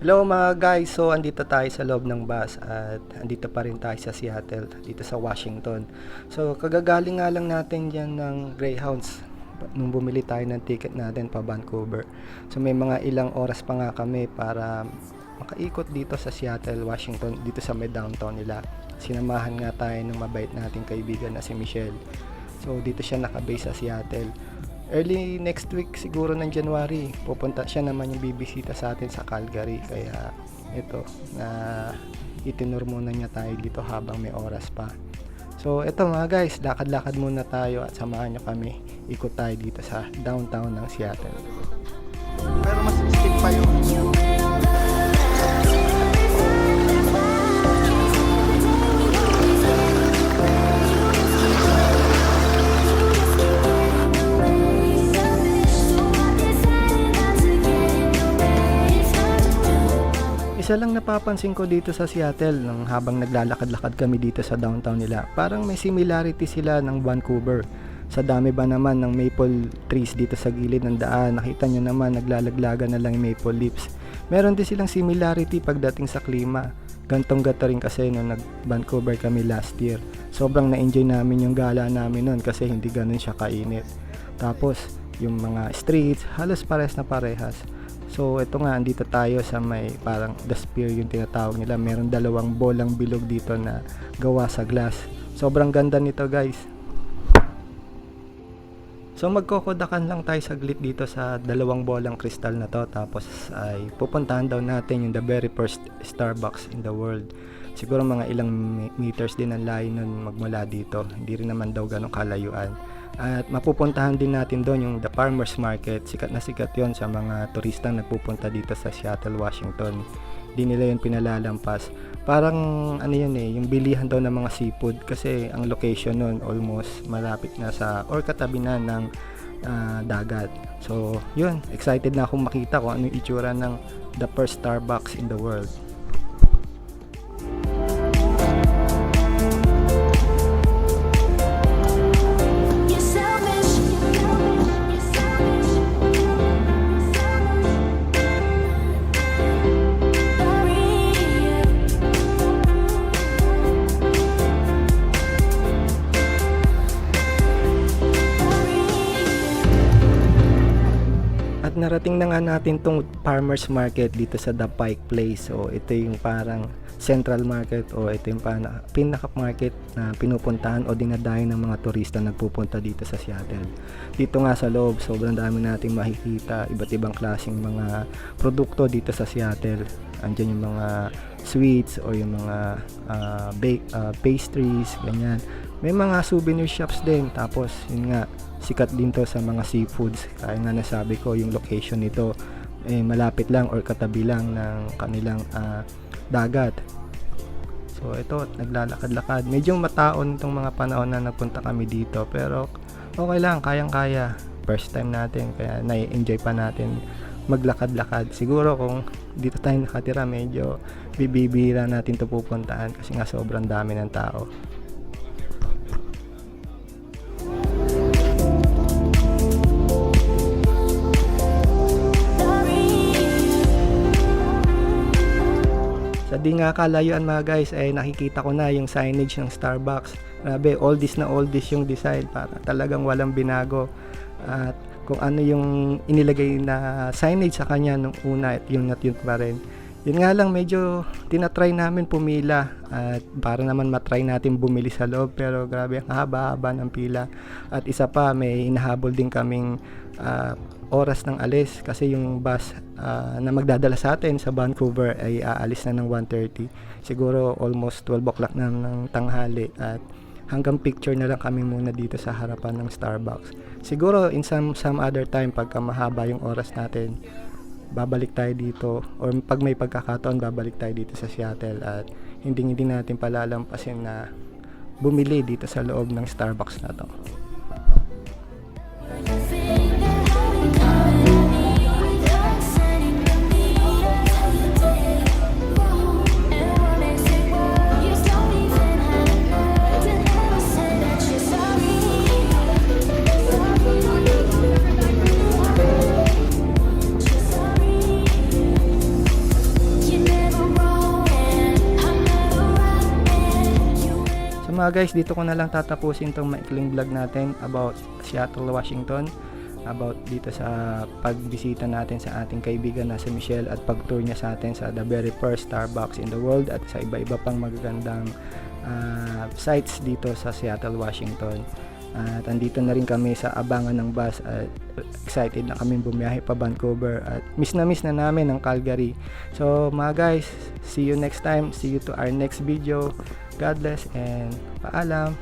Hello mga guys, so andito tayo sa loob ng bus at andito pa rin tayo sa Seattle, dito sa Washington. So kagagaling nga lang natin dyan ng Greyhounds nung bumili tayo ng ticket natin pa Vancouver. So may mga ilang oras pa nga kami para makaikot dito sa Seattle, Washington, dito sa may downtown nila. Sinamahan nga tayo ng mabait nating kaibigan na si Michelle. So dito siya nakabase sa Seattle. Early next week siguro ng January, pupunta siya naman yung bibisita sa atin sa Calgary. Kaya ito, na itinur muna niya tayo dito habang may oras pa. So ito mga guys, lakad-lakad muna tayo at samahan nyo kami. Ikot tayo dito sa downtown ng Seattle. Pero mas stick pa yung Isa lang napapansin ko dito sa Seattle nang habang naglalakad-lakad kami dito sa downtown nila, parang may similarity sila ng Vancouver. Sa dami ba naman ng maple trees dito sa gilid ng daan, nakita nyo naman naglalaglagan na lang yung maple leaves. Meron din silang similarity pagdating sa klima. Gantong-gato rin kasi nung nag-Vancouver kami last year. Sobrang na-enjoy namin yung gala namin nun kasi hindi ganun siya kainit. Tapos yung mga streets, halos pares na parehas. So ito nga, andito tayo sa may parang the spear yung tinatawag nila. Meron dalawang bolang bilog dito na gawa sa glass. Sobrang ganda nito guys. So magkokodakan lang tayo saglit dito sa dalawang bolang kristal na to. Tapos ay pupuntahan daw natin yung the very first Starbucks in the world. Siguro mga ilang meters din ang layo nun magmula dito. Hindi rin naman daw ganong kalayuan. At mapupuntahan din natin doon yung the farmers market. Sikat na sikat yon sa mga turistang nagpupunta dito sa Seattle, Washington. Hindi nila yun pinalalampas. Parang ano yun yung bilihan daw ng mga seafood. Kasi ang location nun almost malapit na sa or katabi na ng dagat. So yun, excited na akong makita kung ano yung itsura ng the first Starbucks in the world. At narating na nga natin tong farmers market dito sa The Pike Place. So ito yung parang central market o ito yung pinaka market na pinupuntahan o dinadayo ng mga turista nagpupunta dito sa Seattle. Dito nga sa loob, sobrang dami nating makikita iba't ibang klaseng mga produkto dito sa Seattle. Andiyan yung mga sweets o yung mga pastries, ganyan. May mga souvenir shops din. Tapos yun nga, sikat din to sa mga seafoods. Kaya nga nasabi ko yung location nito malapit lang or katabi lang ng kanilang dagat. So ito, naglalakad-lakad. Medyo mataon itong mga panahon na nagpunta kami dito, pero okay lang, kayang-kaya. First time natin, kaya nai-enjoy pa natin maglakad-lakad. Siguro kung dito tayo nakatira, medyo bibibira natin ito pupuntaan kasi nga sobrang dami ng tao. Sa di nga kalayuan mga guys ay nakikita ko na yung signage ng Starbucks. Grabe, oldies na oldies yung design, para talagang walang binago. At kung ano yung inilagay na signage sa kanya nung una, yun at yun pa rin. Yun nga lang, medyo tinatry namin pumila at para naman matry natin bumili sa loob, pero grabe ang haba-haba ng pila. At isa pa, may inahabol din kaming oras ng alis kasi yung bus na magdadala sa atin sa Vancouver ay aalis na ng 1:30. Siguro almost 12 o'clock na ng tanghali at hanggang picture na lang kami muna dito sa harapan ng Starbucks. Siguro in some other time pagka mahaba yung oras natin, babalik tayo dito or pag may pagkakataon babalik tayo dito sa Seattle at hindi natin palalampasin na bumili dito sa loob ng Starbucks na to. mga guys, dito ko na lang tatapusin tong maikling vlog natin about Seattle, Washington, about dito sa pagbisita natin sa ating kaibigan na si Michelle at pag-tour niya sa atin sa the very first Starbucks in the world at sa iba-iba pang magagandang sites dito sa Seattle, Washington. At andito na rin kami sa abangan ng bus at excited na kami bumiyahe pa Vancouver at miss na namin ang Calgary. So mga guys, see you next time, see you to our next video. God bless and paalam.